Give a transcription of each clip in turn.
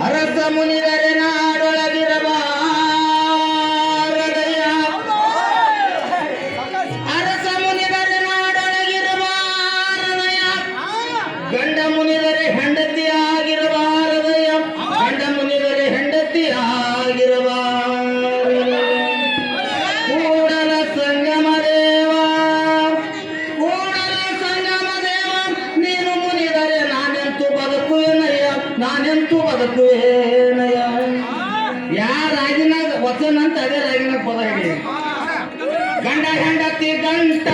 ಅರಸ ಮುನಿದರೆ ನಾಡೊಳಗಿರಬಾರದಯ ಅರಸ ಮುನಿದರೆ ನಾಡೊಳಗಿರಬಾರದಯ ಗಂಡ ಮುನಿದರೆ ಹೆಂಡತಿ ಆಗಿರಬಾರದಯ ಗಂಡ ಮುನಿದರೆ ಹೆಂಡತಿ ಆಗಿರಬಾರದಯ ಕೂಡಲ ಸಂಗಮ ದೇವ ಕೂಡಲ ಸಂಗಮ ದೇವ ನೀನು ಮುನಿದರೆ ನಾನೆಂತೂ ಬದುಕುವೆನಯ್ಯ ನಾನೆಂತೂ ಬದುಕುವೇನಯ್ಯ ಯಾರಾಗಿನ ವಚನ ಅಂತ ಅದೇ ರಾಗಿನ ಪದ ಹೇಳಿ ಗಂಡ ಹೆಂಡತಿ ಗಂಟ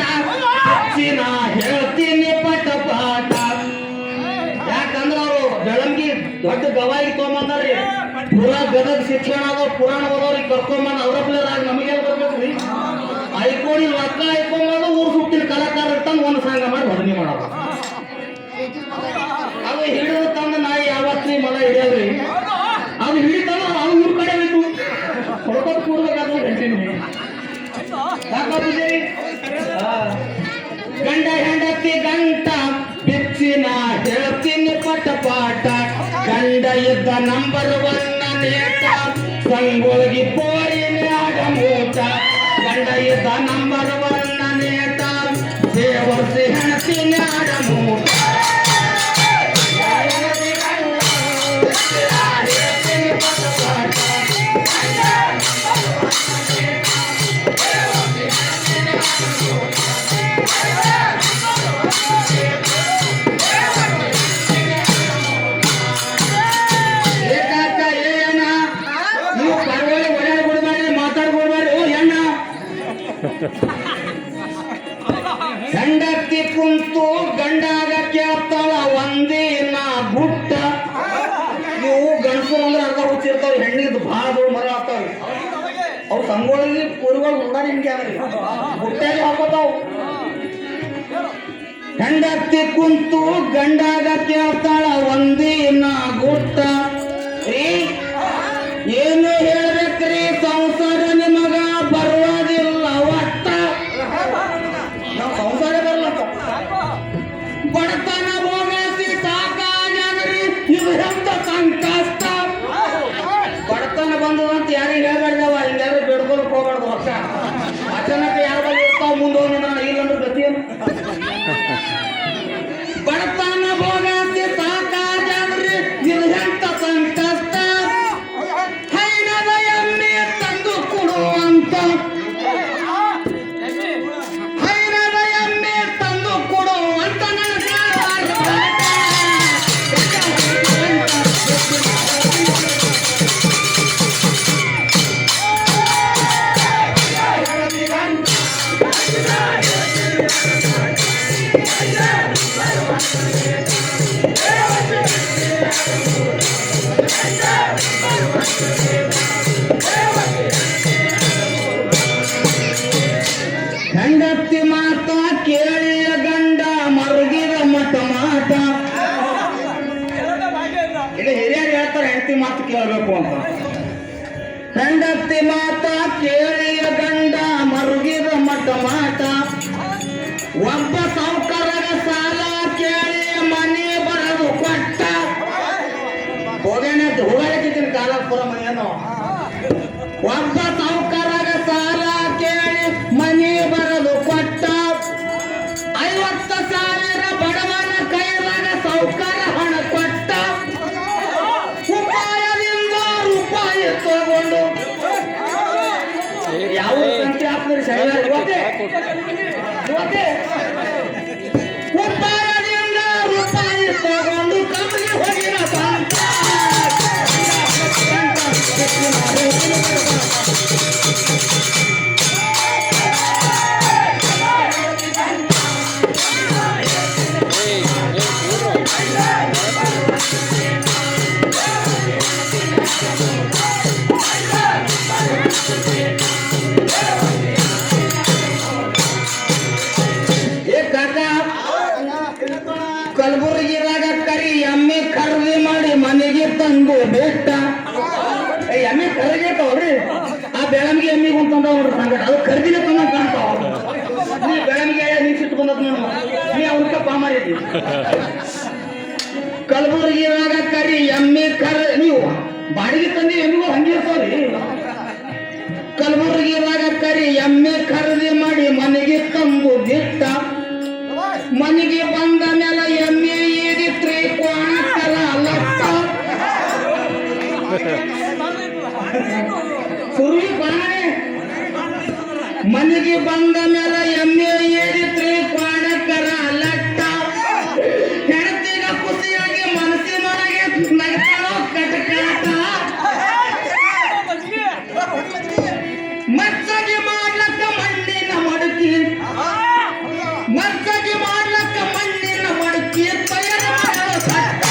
ಹಚ್ಚಿನ ಹೇಳ್ತೀನಿ ಪಟ ಪಾಠ ಯಾಕಂದ್ರ ಅವರು ಬೆಳಂಗಿ ದೊಡ್ಡ ಗವಾಯಿ ತೊಗೊಂಬಂದ್ರಿ ಪುರಾ ಗದಗ ಶಿಕ್ಷಣ ಅದ ಪುರಾಣ ಓದೋರಿಗೆ ಕರ್ಕೊಂಬಂದ್ ಅವ್ರ ಪ್ಲೇರಾಗಿ ನಮಗೆಲ್ಲ ಬರ್ಬೇಕ್ರಿ ಐಕೋಡಿ ರೊಕ್ಕ ಐಕೊಂಬಂದು ಊರು ಸುತ್ತಿನ ಕಲಾಕಾರ ಇರ್ತಾನೆ ಒಂದು ಸಂಘ ಮಾಡಿ ಹೊದನಿ ಮಾಡೋದು ಅದು ಹಿಡಿದು ತಂದ ನಾಯಿ ಯಾವತ್ರಿ ಮಲ ಹಿಡಿಯಲ್ರಿ ಅದು ಹಿಡಿತಂದ್ರ ಅವ್ನು ಊರ್ ಕಡೆ ಹೋಯ್ತು ಹೊಡ್ಕೊತ್ ಕೂಡ್ಬೇಕಾದ್ರೆ ಗಂಟಿನಿ ಯಾಕಂದ್ರೆ ಗಂಡ ಹೆಂಡತಿ ಗಂಟ ಬಿಚ್ಚಿನ ಹೇಳ್ತೀನಿ ಪಟ ಪಾಠ ಗಂಡ ಇದ್ದ ನಂಬರ್ ಒನ್ ನೇಟ ಸಂಗೊಳಗಿ ಪೋರಿನ ಆಡಮೂಟ ಗಂಡ ಇದ್ದ ನಂಬರ್ ಒನ್ ನೇಟ ದೇವರ್ಸಿ ಹೆಣತಿನ ಆಡಮೂಟ ಹೆಂಡತಿ ಕುಂತು ಗಂಡಾಗ ಕೇಳ್ತಾಳ ಒಂದಿನ ಗುಟ್ಟ ಇವು ಗಂಡಸರು ಅಂದ್ರೆ ಅರ್ಧ ಹುಚ್ಚಿರ್ತಾವ ಹೆಣ್ಣಿಗೆ ಭಾಳ ದೊಡ್ಡ ಮರ ಆಗ್ತಾವ ಅವು ಸಂಗೋಳಿಗೆ ಪೂರ್ವಾಗ ಉಂಡಾರ ಹಿಂಗೆ ಅಂದ್ರೆ ಗುಟ್ಟಾಗಿ ಹಾಕೋತಾವು ಹೆಂಡತಿ ಕುಂತು ಗಂಡಾಗ ಕೇಳ್ತಾಳ ಒಂದಿನ ಗುಟ್ಟ ಏನು ಹೇಳ್ಬೇಕ್ರಿ ಸಂಸಾರ ನಿಮಗ ಬರುವುದಿಲ್ಲ ಒಟ್ಟ ನಾವು ಸಂಸಾರ ಬರಲತ್ತ ಬಡತನ ಭೋಗಿಸಿ ಸಾಕಾಗ್ರಿ ಇದು ಎಂತ ಸಂಕಷ್ಟ ಬಡತನ ಬಂದದಂತ ಯಾರಿಗೆ ಹೇಳ್ಬಾರ್ದವ ಹಿಂಗಾದ್ರೆ ಬೇಡ್ಕೊಳಕ್ ಹೋಗ್ಬಾರ್ದು ವರ್ಷ ಅಚಾನಕ ಯಾರ ಇರ್ತಾವ ಮುಂದೋಗಿ ಇಲ್ಲಂದ್ರೆ ಗತಿಯೇನು ಬಡತನ ಭೋಗಿಸಿ ಸಾಕಾಗ್ರಿ ಇದು ಎಂತ ಸಂಕಷ್ಟ ಹೆಂಡತಿ ಮಾತ ಕೇಳಿಯ ಗಂಡ ಮರುಗಿದ ಮಠ ಮಾಟ ಇಲ್ಲಿ ಹಿರಿಯರು ಹೇಳ್ತಾರೆ ಹೆಂಡತಿ ಮಾತು ಕೇಳಬೇಕು ಅಂತ ಹೆಂಡತಿ ಮಾತ ಕೇಳಿಯ ಗಂಡ ಮರುಗಿದ ಮಠ ಮಾಟ ಒಬ್ಬ ಸಾಹುಕಾರರ ಸಾಲ ಕೇಳಿ ಮನೆ ಬರದು ಕೊಟ್ಟ ಹೋಗೇನೆ ಹೋಗಲಿಕ್ಕಿದ್ದೀನಿ ಕಾಲಪುರ ಮನೆಯನ್ನು ಒಬ್ಬ ಸಾಹುಕಾರರ ಸಾಲ ಕೇಳಿ ಮನೆ ಬರದು ಕೊಟ್ಟ 50,000 ಬಡವನ ಕೈಲಾಗ ಸಾಹುಕಾರ ಹಣ ಕೊಟ್ಟ ಉಪಾಯದಿಂದ ರೂಪಾಯಿ ತಗೊಂಡು ಯಾವ ಸಂಖ್ಯೆ ಆಗ್ತದೆ ಶೈಲ ಉಪಾಯದಿಂದ ರೂಪಾಯಿ ತಗೊಂಡು ಕಂಪನಿ ಹೋಗಿನ ಬಂತ ಕಲಬುರಗಿದಾಗ ಕರಿ ಎಮ್ಮೆ ಖರೀದಿ ಮಾಡಿ ಮನೆಗೆ ತಂದು ಬೆಟ್ಟ ಎಮ್ಮೆ ಖರೀದಿರ್ತಾವ್ರಿ ಆ ಬೆಳಂಗಿ ಎಮ್ಮಿಗೆ ಒಂದು ತಂದ ನೋಡ್ರಿ ಸಂಗಟ ಅದು ಖರೀದಿನ ತಂದ ಕಾಣ್ತಾವ ನೀ ಬೆಳಂಗಿ ನಿಂತಿಟ್ಟು ಬಂದದ್ ನಾನು ನೀ ಅವ್ರ ಪಾ ಮಾಡಿದ್ದಿ ಕಲಬುರಗಿದಾಗ ಕರಿ ಎಮ್ಮೆ ನೀವು ಬಾಡಿಗೆ ತಂದಿ ಎಮ್ಮಿಗೂ ಹಂಗೆ ಇರ್ತಾವ್ರಿ. ಕಲಬುರಗಿದಾಗ ಕರಿ ಎಮ್ಮೆ ಖರೀದಿ ಮಾಡಿ ಮನೆಗೆ ತಂಬುದಿಟ್ಟ. ಮನೆಗೆ ಬಂದ ಮೇಲೆ ಎಮ್ಮೆ ಏರಿತ್ರಿ ಕೋಣಕಲ ಲಟ್ಟ. ಸುರುವಿ ಬಾಣೆ ಮನೆಗೆ ಬಂದ ಮೇಲೆ ಎಮ್ಮೆ ಏರಿತ್ರಿ ಕೋಣಕರ ಲಟ್ಟ. ಹೆಣತಿಗ ಖುಷಿಯಾಗಿ ಮನಸ್ಸಿನೊಳಗೆ ನಗ್ತಾಳೋ ಕಟಕಾಟ. ಮಚ್ಚಗೆ ಮಾಡ್ಲಕ್ಕ ಮಣ್ಣಿನ ಮಡಕಿ, ಮಚ್ಚಗೆ ಮಾಡ್ಲಕ್ಕ ಮಣ್ಣಿನ ಮಡಕಿ ತಯಾರು ಮಾಡೋ ಸಟ್ಟ.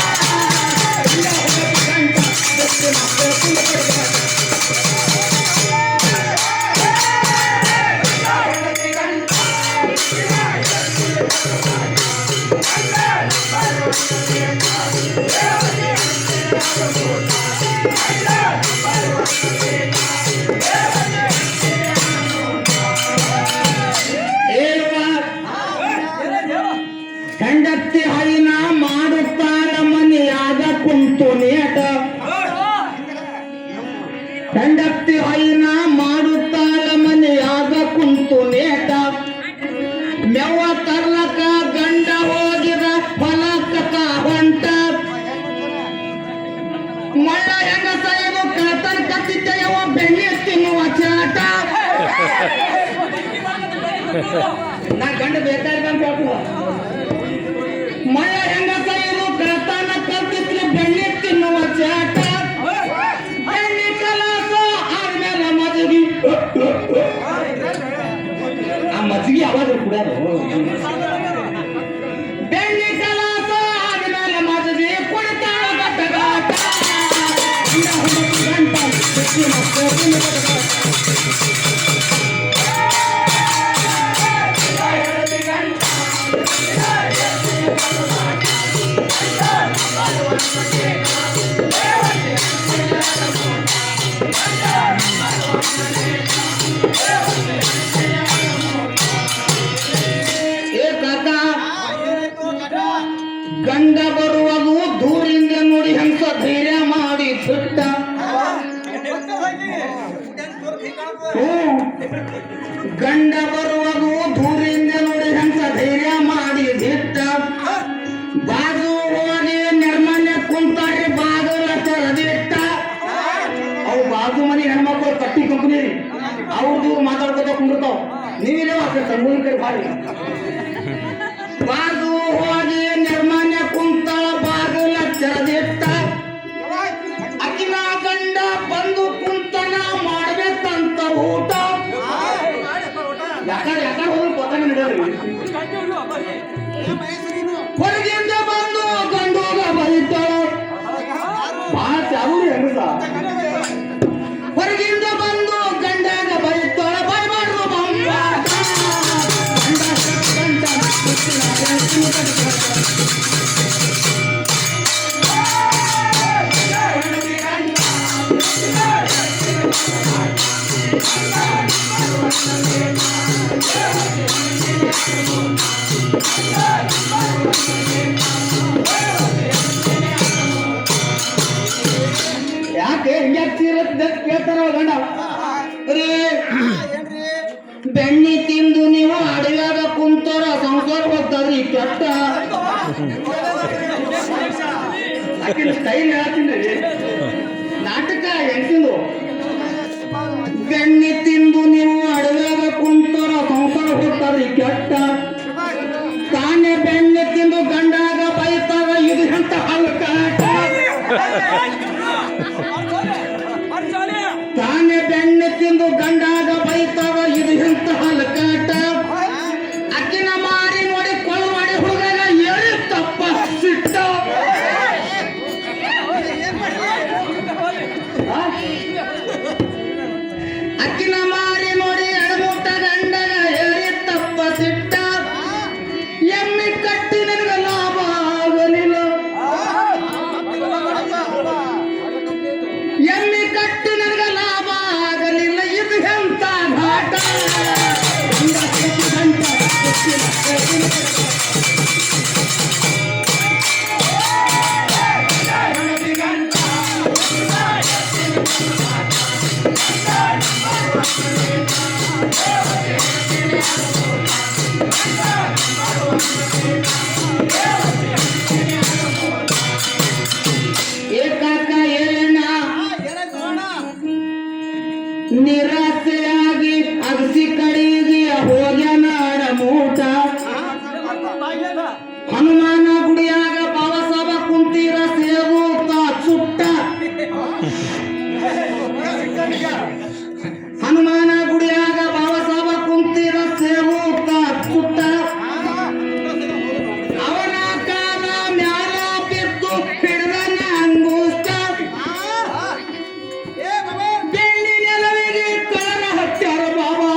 ಹೆಂಡತಿ ಹೈನ ಮಾಡುತ್ತಾಳ ಮನೆಯಾಗ ಕುಂತು ನೇಟ. ಹೆಂಡತಿ ಹೈನ ಮಾಡುತ್ತಾಳ ಮನೆಯಾಗ ಕುಂತು ನೇಟ. ಮೆವ್ವ ತರ್ಲಕ ಗಂಡ ಹೋಗಿದ ಹೊಲಕ್ಕ ಹೊಂಟ. ಮಳ್ಳ ಹೆಂಗ ಸಾಯದು ಕಳತನ ಕತ್ತಿದ್ದೆಯವ ಬೆಣ್ಣೆ ತಿನ್ನುವ ಚಾಟ. ನಾ ಗಂಡ ಬೇಕಾದಂತ ಮಳ್ಳ ಹೆಂಗ ಸಾಯದು ಕಳತನ ಕತ್ತಿದ್ರೆ ಬೆಣ್ಣೆ ತಿನ್ನುವ ಚಾಟ. ಬೆಣ್ಣೆ ಕಲಾಸ ಆದ್ಮೇಲೆ ಮಜಗಿ, ಆ ಮಜ್ಜಿಗೆ ಯಾವಾಗ ಕುಡಿಯೋದು. ಬೆಣ್ಣೆ ಕಲಾಸ ಆದ್ಮೇಲೆ ಮಜ್ಜಿಗೆ ಕುಡಿತಾಳ ಗಟ್ಟಗಾಟ. ಗಂಡ ಬರುವುದು ದೂರಿಂದ ನೋಡಿ ಹಂಸ ಧೈರ್ಯ ಮಾಡಿ ಬಿಟ್ಟ. ಗಂಡ ಬರುವುದು ದೂರಿಂದ ನೋಡಿ ಹಂಸ ಧೈರ್ಯ ಮಾಡಿ ಬಿಟ್ಟ. ಬಾಜು ಹೋಗಿ ನಿರ್ಮಾನ್ಯ ಕುಂತಾರಿ ಬಾಗಲ ತೆರೆದಿಟ್ಟ. ಅವು ಬಾಜು ಮನೆ ಹೆಣ್ಮಕ್ಳು ಕಟ್ಟಿ ಕಂಪನಿ ಅವ್ರದ್ದು ಮಾತಾಡ್ಕೋತ ಕುಂಡಿರ್ತಾವ. ನೀವೇ ಸಂಬಂಧಿಕರು ಭಾರಿ. ಬಾಜು ಹೋಗಿ ನಿರ್ಮಾನ್ಯ ಕುಂತಳ ಬಾಗಲ ತೆರೆದಿಟ್ಟ. ಅಕ್ಕಿನ ಗಂಡ ಬಂದು ಕುಂತನ ಮಾಡ್ಬೇಕಂತ ಊಟ. ಯಾಕಂದ್ರೆ ಹೋಗಿ ಪತಂಗ ನಡೆಯೋರಿ. ಹೊರಗಿಂದ ಬಂದು ಗಂಡೋಗ ಬೈತಾಳ. ಬಹಳ ಚಾಲೂ ಹೆಂಗಸ. ಹೊರಗಿಂದ ಬಂದು ಗಂಡಾಗ ಬೈತಾಳ. ಬೈಬಾರ್ದು ಬಂಬಾಟ. ಯಾಕೆ ಹಿಂಗ್ಯಾಕ್ ಕೇಳ್ತಾರ ಗಂಡ. ಬೆಣ್ಣೆ ತಿಂದು ನೀವು ಅಡವ್ಯಾಗ ಕುಂತಾರ ಸಂಸಾರ ಹೋಗ್ತಾರ್ರಿ ಕೆಟ್ಟ. ಸ್ಟೈಲ್ ಹೇಳ್ತೀನಿ ನಾಟಕ ಹೆಂಗ್ತಿಂದು. ಬೆಣ್ಣೆ ತಿಂದು ನೀವು ಅಡವ್ಯಾಗ ಕುಂತಾರ ಸಂಸಾರ ಹೋಗ್ತಾರ್ರಿ ಕೆಟ್ಟ. ತಾನೇ ಬೆಣ್ಣೆ ತಿಂದು ಗಂಡಾಗ ಬೈತಾರ ಇದು ಎಂತ ಹಲ್ಕಾಟ. ತಾನೇ ಬೆಣ್ಣೆ ತಿಂದು ಗಂಡಾಗ ಬೈತಾರ ಇದು ಎಂತ ಹಲ್ಕಾಟ. ಅಕ್ಕಿನ ಮಾರಿ ನೋಡಿ ಕೊಳು ಮಾಡಿ ಹುಡುಗಾಗ ಎಳಿ ತಪ್ಪ ಸಿಟ್ಟ. ಅಕ್ಕಿನ ಮಾರಿ ನೋಡಿ ಎಡಮುಟ್ಟ ಗಂಡಗ ಎಳಿ ತಪ್ಪ ಸಿಟ್ಟ. ಎಮ್ಮಿ ಕಟ್ಟಿ ನನಗ ಲಾಭ ಆಗಲಿಲ್ಲ. ಎಮ್ಮಿ ಕಟ್ಟಿ ನನಗ ಲಾಭ ಆಗಲಿಲ್ಲ. ಇದು ಎಂತ ಘಾಟ. ಏಕಾಕ ಏನ ನಿರಾಸೆಯಾಗಿ ಅಗಸಿ ಕಡೆಗೆ ಹೋಗ್ಯಾನಾಡ ಮೂಟ ಹನುಮಾನ ಗುಡಿಯಾಗ ಬಾಬಾಸಾಬ ಕುಂತೀರ ಸೇವು ಚುಟ್ಟ ಹನುಮಾನ ಗುಡಿಯಾಗ ಬಾಬಾಸಾಬ ಕುಂತೀರ ಸೇವು ಚುಟ್ಟ ಅವನ ಕಾಲ ಮ್ಯಾಲ ಬಿದ್ದು ಹಿಡಿದನ ಅಂಗುಷ್ಟ ಬೆಳ್ಳಿ ನೆಲವಿಗೆ ಕಳರ ಹತ್ಯಾರ ಬಾಬಾ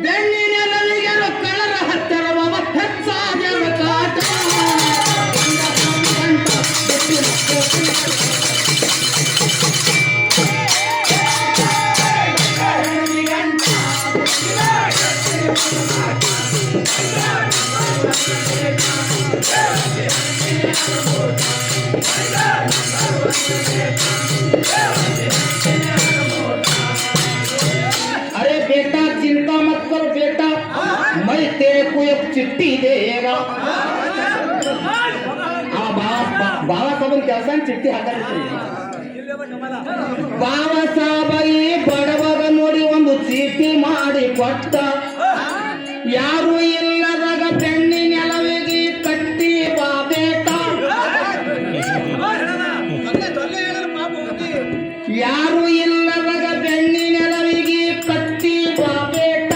ಬೆಳ್ಳಿ ನೆಲವಿಗೆ ಕಳರ ಹತ್ಯಾರ ಬಾಬಾ ಹೆಚ್ಚಾಗ್ಯಾರ ಕಾಟ अरे बेटा चिंता मत कर बेटा मैं तेरे को एक चिट्ठी देगा बाबा साहब ಕೆಲಸ ಚಿಟ್ಟಿ ಹಾಕಿರ್ತೀರಿ ಬಾಬಾ ಸಾಹೇಬ ಈ ಬಡವಗ ನೋಡಿ ಒಂದು ಚೀಟಿ ಮಾಡಿ ಕೊಟ್ಟ ಯಾರು ಇಲ್ಲದಾಗ ಬೆಣ್ಣಿ ನೆಲವಿಗೆ ಕಟ್ಟಿ ಬಾಬೇಟ ಯಾರು ಇಲ್ಲದಾಗ ಬೆಣ್ಣಿ ನೆಲವಿಗೆ ಕಟ್ಟಿ ಬಾಬೇಟ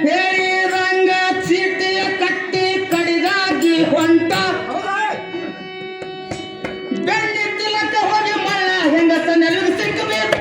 ಹೇಳಿದಂಗ ಚೀಟಿಯ ಕಟ್ಟಿ ಕಡಿದಾಗಿ ಹೊಂಟ ಬೆಣ್ಣಿ ತಿಲಕ ಹೋಗಿ ಮಳ್ಳ ಹೆಂಗಸ ನೆಲವಿಗೆ ಸಿಕ್ಕಬೇಕು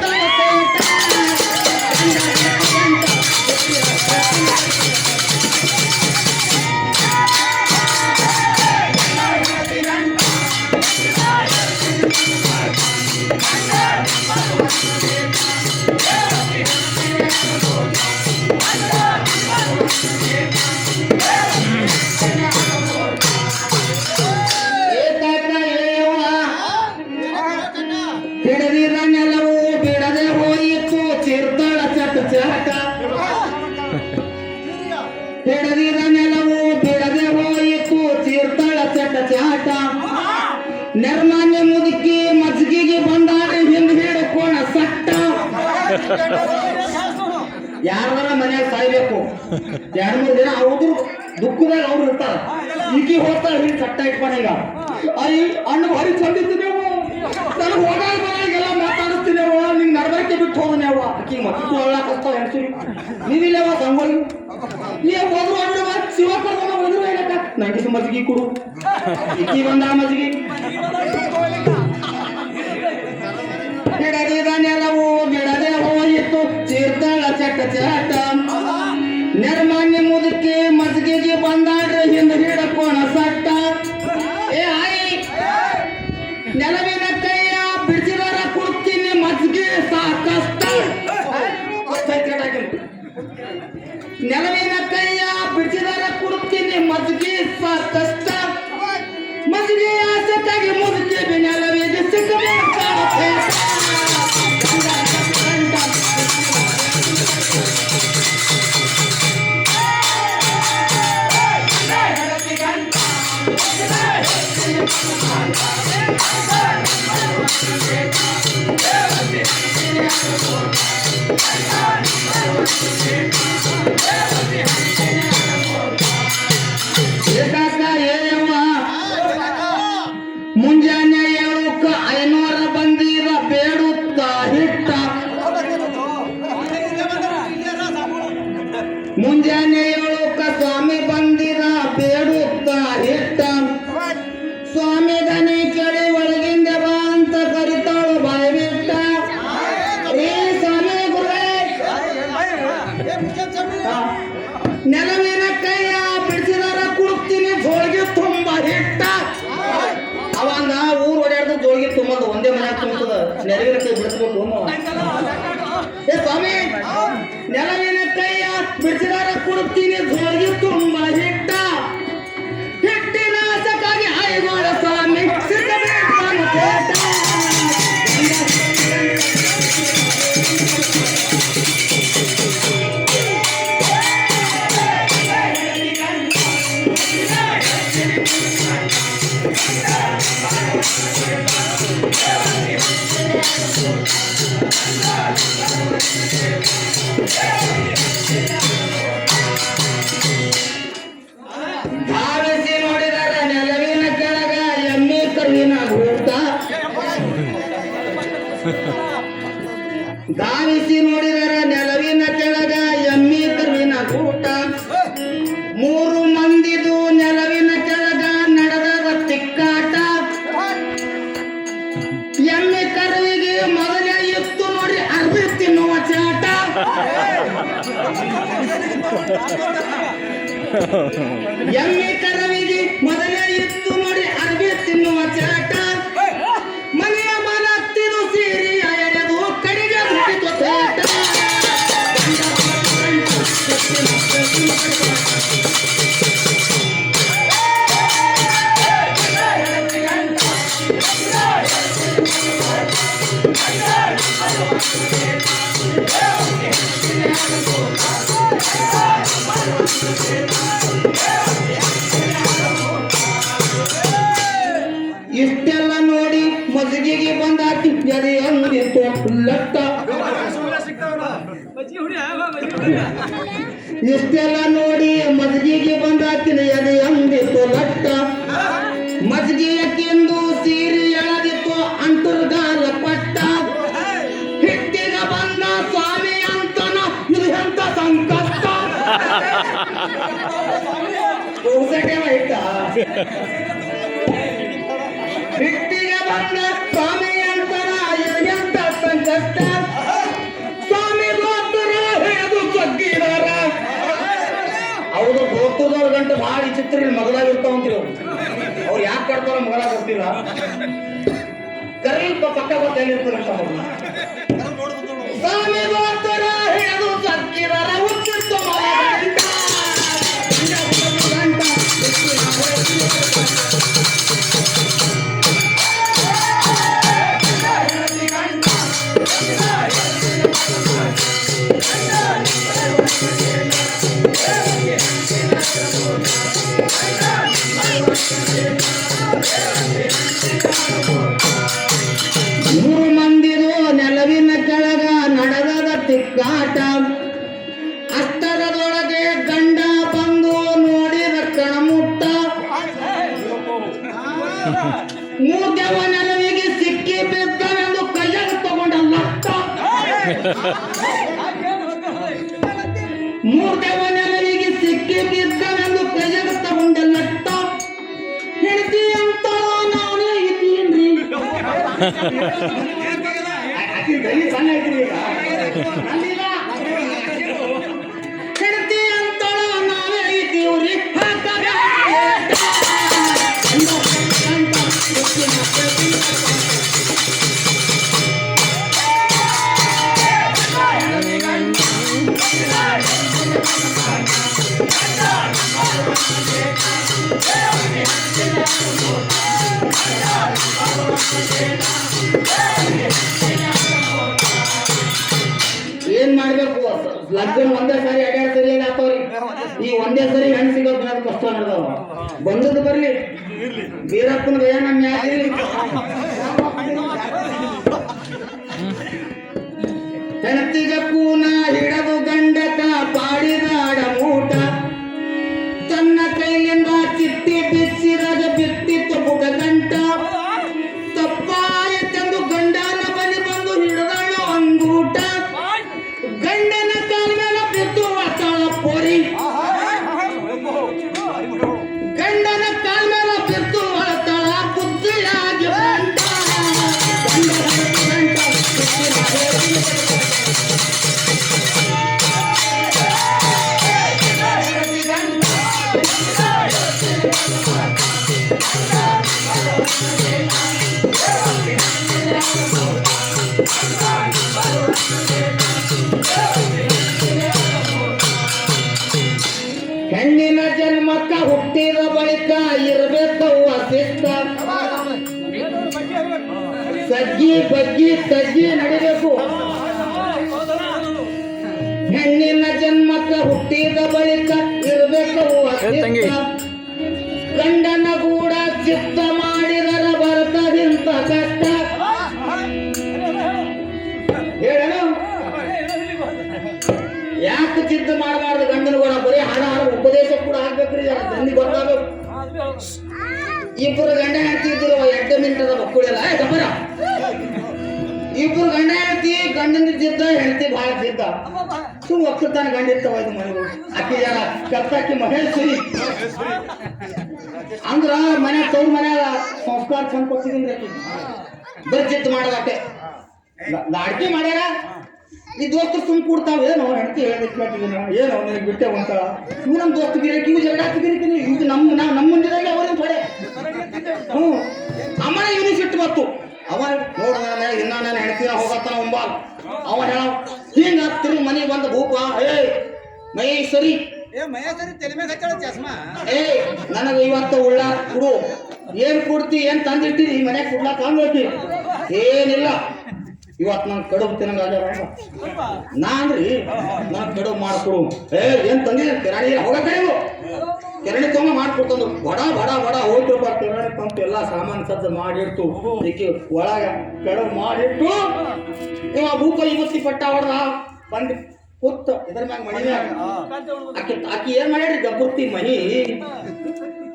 ಹಿಡಿದಿರ ನೆಲವು ಬಿಡದೆ ಹೋಯಿತು ಚಿರ್ತಳ ಚಟ ಚಟ ಹಿಡಿದಿರ ನೆಲವು ಬಿಡದೆ ಹೋಯಿತು ಚಿರ್ತಳ ಚಟ ಚಾಟ ನಿರ್ಮಾನ್ಯ ಮುದುಕಿ ಮಜ್ಗಿಗೆ ಬಂದಾಗ ಹಿಂದ್ ಹಿಡ್ಕೋಣ ಸಟ್ಟ ಯಾರ ಮನ್ಯಾಗ ಸಾಯ್ಬೇಕು 2-3 ದಿನ ಅವ್ರು ದುಃಖದಾಗ ಅವ್ರು ಇರ್ತಾರ ಈಗಿ ಹೋಗ್ತಾರ ಹಿಂಗ್ ಸಟ್ಟ ಇಟ್ಕೊಂಡ ಈಗ ಅಯ್ಯ ಅಣ್ಣ ಭಾರಿ ಚಂದಿತ್ತು ನೀವು ನನಗೆ ಹೋಗಾಗ ಬರೋಗೆಲ್ಲ ಮಾತಾಡಿಸ್ತೀನೇವ ನಿಂಗೆ ನಡಬರ್ಕೆ ಬಿಟ್ಟು ಹೋದನೇವ ಆಕಿ ಮಕ್ಕಳು ಒಳ್ಳಾಕಸ್ತಾವ ಹೆಣ್ಸಿರಿ ನೀವಿಲ್ಲವ ಸಂಗೋಲಿ ನೀ ಹೋದ್ರು ಅಡ್ಡವ ಶಿವ ಕರ್ಕೊಂಡ ಹೋದ್ರು ಏನಕ್ಕ ನಂಗೆ ಮಜ್ಗಿ ಕೊಡು ಈಕಿ ಬಂದ ಮಜ್ಗಿ ಹಿಡದಿದ ನೆಲವು ಬಿಡದೆ ಹೋಯಿತು ಚೀರ್ತಳ ಚಟ ಚಟ ನಿರ್ಮಾನ್ಯ ಮುದುಕಿ ಮಜ್ಗಿಗೆ ಬಂದಾಡ್ರೆ ಹಿಂದೆ ಹಿಡಕೋಣ ಸಟ್ಟ ಏ ಆಯಿ ನೆಲವಿನ ಕೈಯ ಬಿಡಿಸಿದಾರ ಕೊಡ್ತೀನಿ ಮಜ್ಗಿ ಸಾಕಷ್ಟ ನೆಲವಿನ ಕೈಯ ಬಿಡಿಸಿದಾರ ಕೊಡ್ತೀನಿ ಮಜ್ಗಿ ಸಾಕಷ್ಟ ಮಜ್ಗಿ ಆಸಕ್ಕಾಗಿ ಮುದುಕಿ ನೆಲವಿಗೆ ಸಿಕ್ಕಬೇಕು ಮುಂಜಾನೆ 7ಕ್ಕೆ 500 ಬಂದಿರ ಬೇಡುತ್ತ ಹಿಟ್ಟ ಮುಂಜಾನೆ 7ಕ್ಕೆ ಸ್ವಾಮಿ ಬಂದಿರ ಬೇಡುತ್ತ ಹಿಟ್ಟ ಸ್ವಾಮಿ ದನಿ ಕೇಳಿ ಒಳಗಿಂದ ಬಾ ಅಂತ ಕರಿತಾಳು ಬಾಯಿ ಬಿಟ್ಟ ಏ ಸ್ವಾಮಿ ಗುರುವೇ ನೆಲವಿನ ಕೈಯ ಬಿಡಿಸಿದಾರ ಕುಡ್ತೀನಿ ಜೋಳಿಗೆ ತುಂಬ ಹಿಟ್ಟ ಅವಾಗ ಊರ್ ಓಡಾಡ್ದು ಜೋಳಿಗೆ ತುಂಬದು ಒಂದೇ ಮನೆ ತುಂಬದ ನೆಲವಿನ ಕೈ ಬಿಡಿಸ್ಬೇಕು ಏ ಸ್ವಾಮಿ ನೆಲವಿನ ಕೈಯ ಬಿಡಿಸಿದಾರ ಕುಡ್ತೀನಿ ಜೋಳಿಗೆ ತುಂಬ ಹಿಟ್ಟ ಹಿಟ್ಟಿನ ಆಸಕ್ಕಾಗಿ ಆಯ್ಗೋಳ ಸ್ವಾಮಿ ಸಿಗಬೇಕು ಧಾವಿಸಿ ನೋಡಿದರ ನೆಲವಿನ ಕೆಳಗ ಎಮ್ಮೆ ಕರುವಿನ ಗೂಟ ಧಾವಿಸಿ ನೋಡಿದರ ನೆಲವಿನ ಕೆಳಗ ಎಮ್ಮೆ ಕರುವಿನ ಗೂಟ ಮೂರು ಮಂದಿದು ನೆಲವಿನ ಕೆಳಗ ನಡೆದ ತಿಕ್ಕಾಟ ಎಮ್ಮೆ ಕರುವಿಗೆ ಮೊದಲೇ ಇತ್ತು ನೋಡಿ ಅರ್ಬಿ ತಿನ್ನುವ ಚಾಟ ಎಮ್ಮೆ ಕರುವಿಗೆ ಮೊದಲೇ ಇತ್ತು ನೋಡಿ ಅರ್ಬಿ ತಿನ್ನುವ ಚಾಟ ಮನೆಯ ಮನತ್ತಿದು ಸೀರಿ ಎಳೆದು ಕಡೆಗೆ ಬಿಟ್ಟಿತು ತೇಟ ಇಷ್ಟೆಲ್ಲ ನೋಡಿ ಮಜ್ಜಿಗೆಗೆ ಬಂದಾಕಿ ಎದೆ ಅಂದಿತ್ತು ಲಟ್ಟ ಇಷ್ಟೆಲ್ಲ ನೋಡಿ ಮಜ್ಜಿಗೆಗೆ ಬಂದಾಕಿನ ಎದೆ ಅಂದಿತ್ತು ಲಟ್ಟ ಮಜ್ಜಿಗೆಯ ಕೆಂದು ಸೀರೆ ಎಳೆದಿತ್ತು ಅಂತರ್ಗಾಲ ಪಟ್ಟ ಹಿಟ್ಟಿಗ ಬಂದ ಸ್ವಾಮಿ ಅಂತನ ಇದು ಎಂತ ಸಂಕಷ್ಟ ಹಿಟ್ಟಿಗೆ ಬಂದ ಸ್ವಾಮಿ ಅಂತನ ಇದು ಎಂತ ಸಂಕಷ್ಟ ಸ್ವಾಮಿ ಭಕ್ತರ ಹೇಳು ಸಗ್ಗಿದಾರ ಅವ್ರು ಭಕ್ತದವ್ರ ಗಂಟೆ ಭಾರಿ ಚಿತ್ರ ಮಗಳಾಗಿರ್ತಾವ ಅಂತೀವಿ ಅವ್ರು ಯಾಕೆ ಕಡ್ತಾರ ಮಗಳಾಗ ಗೊತ್ತಿಲ್ಲ ಕರೀಲ್ಪ ಪಕ್ಕ ಗೊತ್ತಿರ್ತಾರೆ ಸ್ವಾಮಿ ಭಕ್ತರ ಹೇಳು ಸಗ್ಗಿದಾರ ಉಚ್ಚಿತ್ತು ಮೂರು ಮಂದಿದು ನೆಲವಿನ ಕೆಳಗ ನಡೆದ ತಿಕ್ಕಾಟ ಅಷ್ಟರದೊಳಗೆ ಗಂಡ ಬಂದು ನೋಡಿದ ಕಣಮುಟ್ಟ ಮೂರ್ದೇವ ನೆಲವಿಗೆ ಸಿಕ್ಕಿ ಬಿದ್ದವೆಂದು ಕೈಯಾಗ ತಗೊಂಡ ಲಟ್ಟ ಮೂರ್ದೇವ ನೆಲವಿಗೆ ಸಿಕ್ಕಿ ಬಿದ್ದವೆಂದು ಕೈಯಾಗ ತಗೊಂಡ ಲಟ್ಟ ಹೆಂಡತಿ ಅಂತ ನಾನೇ ಇದ್ದೀನ್ರಿ ಸಣ್ಣ ಐತ್ರಿ ಈಗ ಹೆಂಡತಿ ಅಂತ ನಾವೇ ಇದ್ದೀವ್ರಿ ಏನ್ ಮಾಡ್ಬೇಕು ಲಗ್ನ ಒಂದೇ ಸಾರಿ ಎರಡೆರಡು ಸರಿ ಆಗ್ತಾವ್ರಿ ಈ ಒಂದೇ ಸರಿ ಹೆಣ್ಣು ಸಿಗೋದು ಕಷ್ಟ ನಡೆದವ ಬಂದದ್ದು ಬರ್ಲಿ ಬೀರಪ್ಪನ ಭಯ ನಮ್ಮ ಯಾಕೆ ಹೆಣತಿಗೆ ಕೂನ ಹಿಡದು ಗಂಡಕ ಪಾಡಿದಾಡ ಮೂಟ ತನ್ನ ಕೈಲಿಂದ ಚಿಟ್ಟಿ ಬಿಚ್ಚಿದಾಗ ಬಿಟ್ಟಿತ್ತು ಬುಡ ಗಂಟ ತಪ್ಪಾಯಿತೆಂದು ಗಂಡನ ಬಲಿ ಬಂದು ಹಿಡಿದಳ ಒಂದೂಟ ಗಂಡನ ಕಾಲ ಮೇಲೆ ಬಿದ್ದು ಅತ್ತಾಳ ಪೋರಿ ಗಂಡನ ಕಾಲ ಮೇಲೆ ಬಿದ್ದು ಅತ್ತಾಳ ಬುದ್ಧಿಯಾಗಿ ಗಂಟ ಹೆಣ್ಣಿನ ಜನ್ಮಕ್ಕ ಹುಟ್ಟಿದ ಬಳಿಕ ಇರ್ಬೇಕವ್ವ ಸಿಕ್ಕ ಸಜ್ಜಿ ಬಗ್ಗಿ ತಜ್ಜಿ ನಡಿಬೇಕು ಹೆಣ್ಣಿನ ಜನ್ಮಕ್ಕ ಹುಟ್ಟಿದ ಬಳಿಕ ಇರ್ಬೇಕವ್ವ ಸಿಕ್ಕ ಗಂಡನ ಗೂಡ ಚಿತ್ತ ಮಾಡಿದರ ಬರ್ತದಿಂತ ಜಿದ್ದು ಮಾಡಬಾರ್ದು ಗಂಡನ ಕೂಡ ಬರೀ ಹಾಡ ಉಪದೇಶ ಕೂಡ ಆಗ್ಬೇಕ್ರಿ ಮಂದಿ ಗೊತ್ತಾಗಬೇಕು. ಇಬ್ಬರು ಗಂಡ ಹೇಳ್ತಿದ್ರು 2 ಮಿನಿಟ್ ಮಕ್ಕಳೆಲ್ಲ ಗಮನ. ಇಬ್ರು ಗಂಡ ಹೇಳ್ತಿ ಗಂಡನ ಜಿದ್ದ ಹೇಳ್ತಿ ಭಾಳ ಜಿದ್ದ ಸುಮ್ ಒಕ್ಕತಾನ ಗಂಡ ಇರ್ತವ ಇದು ಮನೆಗಳು. ಆಕಿ ಜನ ಕಪ್ಪಾಕಿ ಮಹೇಶ್ವರಿ ಅಂದ್ರ ಮನೆ ತವ್ರ ಮನ್ಯಾಗ ಸಂಸ್ಕಾರ ಚಂದ ಕೊಡ್ತಿದ್ದೀನಿ ಆಕಿ ಬರೀ ಜಿದ್ದು ಮಾಡೋದಕ್ಕೆ ಅಡ್ಗೆ ಮಾಡ್ಯಾರ. ಈ ದೋಸ್ತರು ಸುಮ್ ಕೂಡ್ತಾವ ಏನೋ ಹೆಂಡತಿ ಹೇಳಬೇಕು ಏನೋ ನನಗೆ ಬಿಟ್ಟೆ ಅಂತ ಇವು ನಮ್ಮ ದೋಸ್ತ ಗಿರಕಿ ಇವು ಜಗಳ ಗಿರಕಿನಿ ಇವು ನಮ್ಮ ಮುಂದಿದಾಗ ಅವ್ರಿಗೆ ಥೊಡೆ ಅಮ್ಮ ಇವನು ಸಿಟ್ಟು ಬತ್ತು. ಅವ ನೋಡ ಇನ್ನ ನಾನು ಹೆಂಡತಿನ ಹೋಗತ್ತಾನ ಒಂಬಾಲ್ ಅವ ಹೇಳ ಹಿಂಗ ತಿರುಗಿ ಮನೆಗೆ ಬಂದ ಭೂಪ ಏ ಮಹೇಶ್ವರಿ ಏ ನನಗೆ ಇವತ್ತು ಉಳ್ಳ ಕೊಡು. ಏನ್ ಕೊಡ್ತಿ ಏನ್ ತಂದಿಟ್ಟಿರಿ ಈ ಮನೆಗೆ ಕುಡ್ಲಾ ತಂದ್ಬೇಕಿ ಏನಿಲ್ಲ ಇವತ್ತು ನಾನು ಕಡುಬು ತಿನ್ನಂಗಾಗ್ಯಾರ ನಾನ್ರಿ ನಾನು ಕಡುಬು ಮಾಡ್ಕೊಡು. ಏನ್ ತಂದಿದ್ದೀನಿ ಕಿರಾಣಿ ಹೋಗ ಕಡೆವು ಕಿರಾಣಿ ತೊಗೊಂಡು ಮಾಡ್ಕೊಡ್ತಂದು ಬಡ ಬಡ ಬಡ ಹೋಗ್ತಿರ್ಬ ಕಿರಾಣಿ ತಂತು ಎಲ್ಲ ಸಾಮಾನು ಸಜ್ಜ ಮಾಡಿಟ್ಟು ಈಕಿ ಒಳಗ ಕಡುಬು ಮಾಡಿಟ್ಟು ಇವ ಭೂಪ ಇವತ್ತಿ ಪಟ್ಟ ಹೊಡೆದ ಬಂದು ಕೂತ್ ಇದ್ರ ಮ್ಯಾಗ ಮಣಿ ಆಕಿ ಆಕಿ ಏನ್ ಮಾಡ್ಯಾಡ್ರಿ ಗಬ್ಬರ್ತಿ ಮನಿ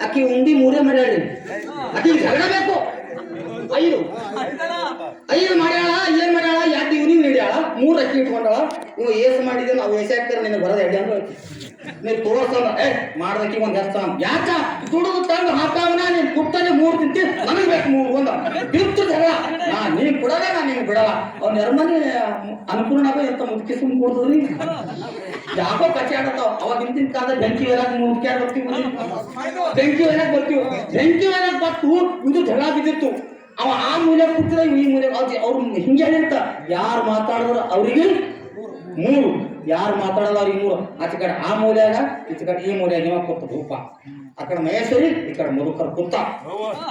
ಆಕಿ ಉಂಡಿ ಮೂರೇ ಮಾಡ್ಯಾಡ್ರಿ ಆಕಿ ಜಗಳ ಬೇಕು ಐದು ಮಾಡ್ಯಾಳ ಏನ್ ಮಾಡ್ಯಾಳ 2 ಇವ್ನಿಗೆ ನೀಡ್ಯಾಳ 3 ಅಕ್ಕಿ ಇಟ್ಕೊಂಡಾಳ ಇವ್ ಏಸ್ ಮಾಡಿದ್ರೆ ನಾವು ಏಸ ಹಾಕ್ತಾರ ನಿನಗೆ ಬರೋದ ಎಡ್ಡೆ ಅಂತ ನೀವು ತೋರ್ಸಲ್ಲ ಮಾಡ್ದಕ್ಕಿ ಒಂದ್ ಹೆಸ್ತ ಯಾಕ ದುಡಿದು ತಂದು ಹಾಕಾವನ ನೀನ್ ಕುಟ್ಟನೆ 3 ತಿಂತಿ ನನಗೆ ಬೇಕು 3 ಒಂದ ಬಿತ್ತು ಜಗಳ ನೀನ್ ಕೊಡಲ್ಲ ನಾ ನಿಮ್ಗೆ ಬಿಡಲ್ಲ ಅವ್ನ ಎರಮನೆ ಅನುಕೂಲನಾಗ ಎಂತ ಮುದುಕಿ ಸುಮ್ ಕೊಡ್ದ್ರಿ ಯಾಕೋ ಕಚ್ಚಿ ಆಡತ್ತಾವ ಅವಾಗ ಹಿಂದಿನ ಕಾಲದ ಬೆಂಕಿ ವೇರಾಗ ಮುಖ್ಯ ಬರ್ತೀವಿ ಬೆಂಕಿ ವೇರಾಗ ಬರ್ತೀವಿ ಬೆಂಕಿ ವೇರಾಗ ಬತ್ತು ಇದು ಜಗಳ ಬಿದ್ದಿತ್ತು ಅವ ಆ ಮೂಲೆ ಕೂತಿರ ಈ ಮೂಲೆ ಅವ್ರು ಹಿಂಗೆ ಹೇಳಿರ್ತ ಯಾರು ಮಾತಾಡಿದ್ರು ಅವ್ರಿಗೆ 3 ಯಾರು ಮಾತಾಡಲ್ಲ ಅವ್ರಿಗೆ 3 ಆಚೆ ಕಡೆ ಆ ಮೂಲೆಯಾಗ ಈಚೆ ಕಡೆ ಈ ಮೂಲೆಯಾಗ ಇವಾಗ ಕೂತ ರೂಪ ಆ ಕಡೆ ಮಹೇಶ್ವರಿ ಈ ಕಡೆ ಮಧುಕರ್ ಕೂತ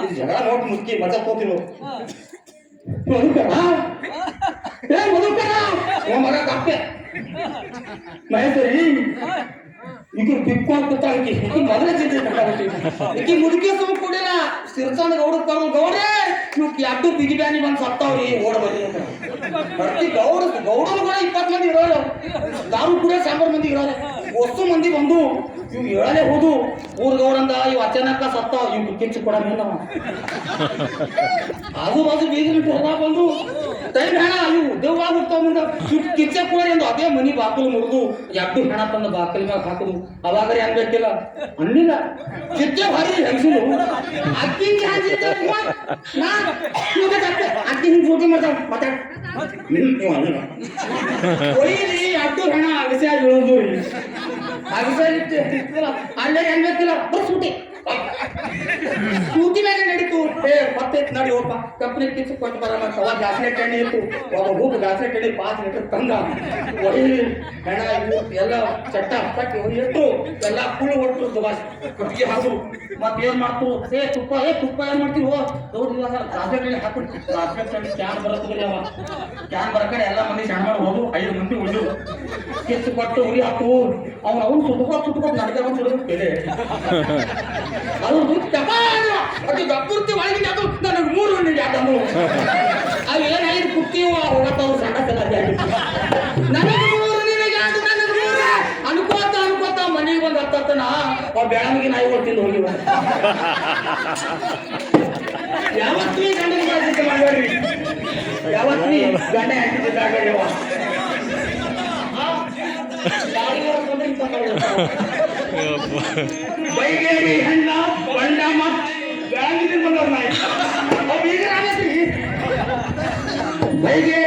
ಇದು ಜಗಳ ನೋಡಿ ಮುಕ್ಕಿ ಮಜಾ ಹೋಗ್ತಿರು ಮಧುಕರ ಮಧುಕರ ಮಗ ಕಪ್ಪೆ ಮಹೇಶ್ವರಿ ಈಗ ಬಿಕ್ಕೊಂಡು ಕೂತಾಕಿ ಮೊದಲೇ ಚಿಂತೆ ಈಕಿ ಮುದುಕಿ ಸುಮ್ಮ ಕೂಡಿಲ್ಲ ಸಿರ್ಸಂದ ಗೌಡ ಕರ್ದು ಗೌಡ್ರೆ ಇವ್ 2 ಬಿಗಿ ಬ್ಯಾನಿ ಬಂದು ಸತ್ತಾವ್ರಿ ಓಡ ಬನ್ನಿ ಬರ್ತಿ ಗೌಡರು ಕೂಡ 20 ಮಂದಿ ಇರೋರು ದಾರು ಕೂಡ 100 ಮಂದಿ ಇರೋರು ವಸ್ತು ಮಂದಿ ಬಂದು ಇವ್ ಹೇಳಲೇ ಹೋದು ಊರ್ ಗೌಡಂದ ಇವ್ ಅಚಾನಕ ಸತ್ತಾವ ಇವ್ ಕಿಚ್ಚು ಕೊಡ ಮೇಲವ ಅದು ಬಾಜು ಬೀಗಿನ ಹೊರ ಬಂದು ಟೈಮ್ ಹೆಣ ಇವು ದೇವ್ವಾಗ ಹೋಗ್ತಾವ ಮುಂದ ಕಿಚ್ಚ ಕೂಡ ಎಂದು ಅದೇ ಮನಿ ಬಾಕಲು ಮುರಿದು 2 ಹೆಣ ತಂದು ಬಾಕಲಿ ಮ್ಯಾಗ ಹಾಕುದು ಅವಾಗರೆ ಅನ್ಬೇಕಿಲ್ಲ ಅನ್ನಿಲ್ಲ ಕಿಚ್ಚ ಭಾರಿ ಹೆಂಗಸಿರು ಅಕ್ಕಿ ಅಕ್ಕಿ ಹಿಂಗ್ ಫೋಟಿ ಮಾಡ್ತಾವ ಮಾತಾಡ ಒಯ್ಯಿರಿ 2 ಹೆಣ ಅಗಸೆ ಹೇಳುದು ಅಗಸೆ ಅಲ್ಲೇ ಅನ್ಬೇಕಿಲ್ಲ ಬಸ್ ಸೂಟಿ ಸೂಟಿ ಮ್ಯಾಗ ನಡೀತು ಮತ್ತೆ ನಡಿ ಹೋಗಪ್ಪ ಕಂಪ್ನಿ ಕಿಚ್ಚು ಕೊಟ್ಟು ಬರೋಣ ಅವಾಗ ಗ್ಯಾಸ್ಲೆಟ್ ಎಣ್ಣೆ ಇತ್ತು ಒಬ್ಬ ಹೋಗಿ ಗ್ಯಾಸ್ಲೆಟ್ ಎಣ್ಣೆ 5 ಲೀಟರ್ ತಂದ ಒಯ್ಯಿರಿ ಹೆಣ ಎಲ್ಲ ಚಟ್ಟ ಕಟ್ಟಿ ಇಟ್ಟು ಎಲ್ಲ ಕುಳ್ಳು ಹೊಟ್ಟು ಕಟ್ಟಿಗೆ ಹಾಕು ಮತ್ತೇನ್ ಮಾಡ್ತು ತುಪ್ಪ ಏನ್ ಮಾಡ್ತೀವಿ ಹೌದು ಇವಾಗ ಗ್ಯಾಸ್ಲೆಟ್ ಎಣ್ಣೆ ಹಾಕ್ಬಿಟ್ಟು ಗ್ಯಾಸ್ಲೆಟ್ ಎಣ್ಣೆ ಕ್ಯಾನ್ ಬರತ್ತಲ್ಲ ಅವ ಕ್ಯಾನ್ ಬರಕಡೆ ಎಲ್ಲ ಮಂದಿ ಸಣ್ಣ ಮಾಡಿ ಹೋದು 5 ಮಂದಿ ಉಳಿದು ಕಿಚ್ಚು ಕೊಟ್ಟು ಉರಿ ಹಾಕು ಅವ್ನು ಸುಟ್ಕೊಂಡು ನಡ್ಕ ಬಂದು ಬೆಲೆ ಅದು ಅದು ಗಪ್ಪುರ್ತಿ ಒಳಗಿನ ಅದು ನನಗೆ 3 ಹಣ್ಣಿಗೆ ಯಾಕಂದು ಅವು ಏನಾಯ್ತು ಕುರ್ತೀವ ಹೋಗತ್ತವ್ರು ಸಣ್ಣ ನನಗೆ 3 ನಿನಗೆ ಅದು ನನಗೆ 3 ಅನ್ಕೋತ ಮನೆಗೆ ಬಂದು ಹತ್ತನ ಬೆಳಗ್ಗೆ ನಾಯಿ ಹೊಟ್ಟಿಂದ ಹೋಗಿವ ಯಾವತ್ತೂ ಗಂಡನ ಬಾಧ್ಯತೆ ಮಾಡಬೇಡ್ರಿ ಯಾವತ್ತೂ ಗಂಡ ಹಾಕಿದ್ದಾಗವ ಬೈಗೇರಿ ಹೆಣ್ಣ ಬಂಡ ಬೆಳಗಿನ ಬಂದವ್ರ ನಾಯಿ ಬೈಗೇರಿ